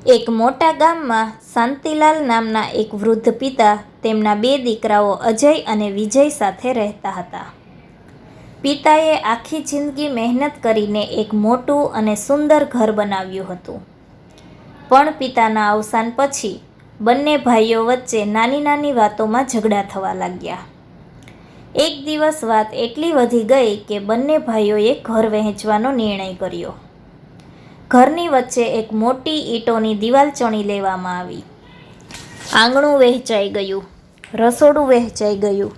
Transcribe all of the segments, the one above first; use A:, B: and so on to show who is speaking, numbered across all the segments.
A: એક મોટા ગામમાં શાંતિલાલ નામના એક વૃદ્ધ પિતા તેમના બે દીકરાઓ અજય અને વિજય સાથે રહેતા હતા. પિતાએ આખી જિંદગી મહેનત કરીને એક મોટું અને સુંદર ઘર બનાવ્યું હતું. પણ પિતાના અવસાન પછી બંને ભાઈઓ વચ્ચે નાની નાની વાતોમાં ઝઘડા થવા લાગ્યા. એક દિવસ વાત એટલી વધી ગઈ કે બંને ભાઈઓએ ઘર વહેંચવાનો નિર્ણય કર્યો. ઘરની વચ્ચે એક મોટી ઈંટોની દિવાલ ચણી લેવામાં આવી. આંગણું વહેંચાઈ ગયું, રસોડું વહેંચાઈ ગયું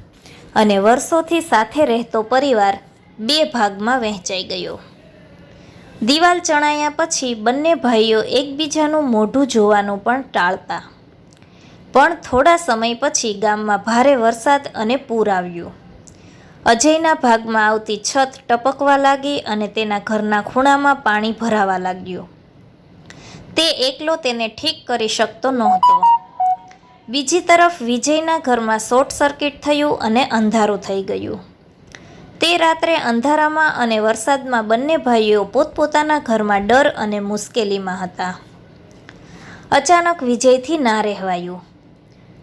A: અને વર્ષોથી સાથે રહેતો પરિવાર બે ભાગમાં વહેંચાઈ ગયો. દિવાલ ચણાયા પછી બંને ભાઈઓ એકબીજાનું મોઢું જોવાનું પણ ટાળતા. પણ થોડા સમય પછી ગામમાં ભારે વરસાદ અને પૂર આવ્યું. અજયના ભાગમાં આવતી છત ટપકવા લાગી અને તેના ઘરના ખૂણામાં પાણી ભરાવા લાગ્યું. તે એકલો તેને ઠીક કરી શકતો નહોતો. બીજી તરફ વિજયના ઘરમાં શોર્ટ સર્કિટ થયું અને અંધારું થઈ ગયું. તે રાત્રે અંધારામાં અને વરસાદમાં બંને ભાઈઓ પોતપોતાના ઘરમાં ડર અને મુશ્કેલીમાં હતા. અચાનક વિજયથી ના રહેવાયું.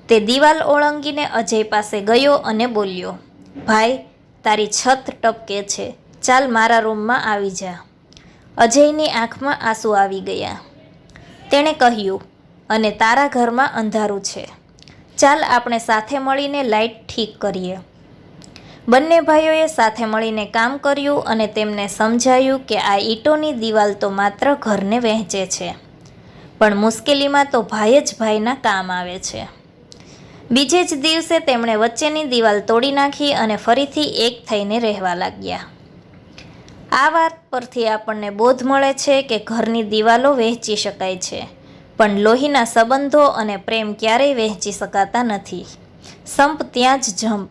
A: તે દિવાલ ઓળંગીને અજય પાસે ગયો અને બોલ્યો, "ભાઈ, તારી છત ટપકે છે. ચાલ મારા રૂમમાં આવી જા." અજયની આંખમાં આંસુ આવી ગયા. તેણે કહ્યું, "અને તારા ઘરમાં અંધારું છે. ચાલ આપણે સાથે મળીને લાઇટ ઠીક કરીએ." બંને ભાઈઓએ સાથે મળીને કામ કર્યું અને તેમને સમજાયું કે આ ઈંટોની દિવાલ તો માત્ર ઘરને વહેંચે છે, પણ મુશ્કેલીમાં તો ભાઈ જ ભાઈના કામ આવે છે. બીજે જ દિવસે તેમણે વચ્ચેની દિવાલ તોડી નાખી અને ફરીથી એક થઈને રહેવા લાગ્યા. આ વાત પરથી આપણને બોધ મળે છે કે ઘરની દિવાલો વહેંચી શકાય છે, પણ લોહીના સંબંધો અને પ્રેમ ક્યારેય વહેંચી શકાતા નથી. સંપ ત્યાં જ જંપ.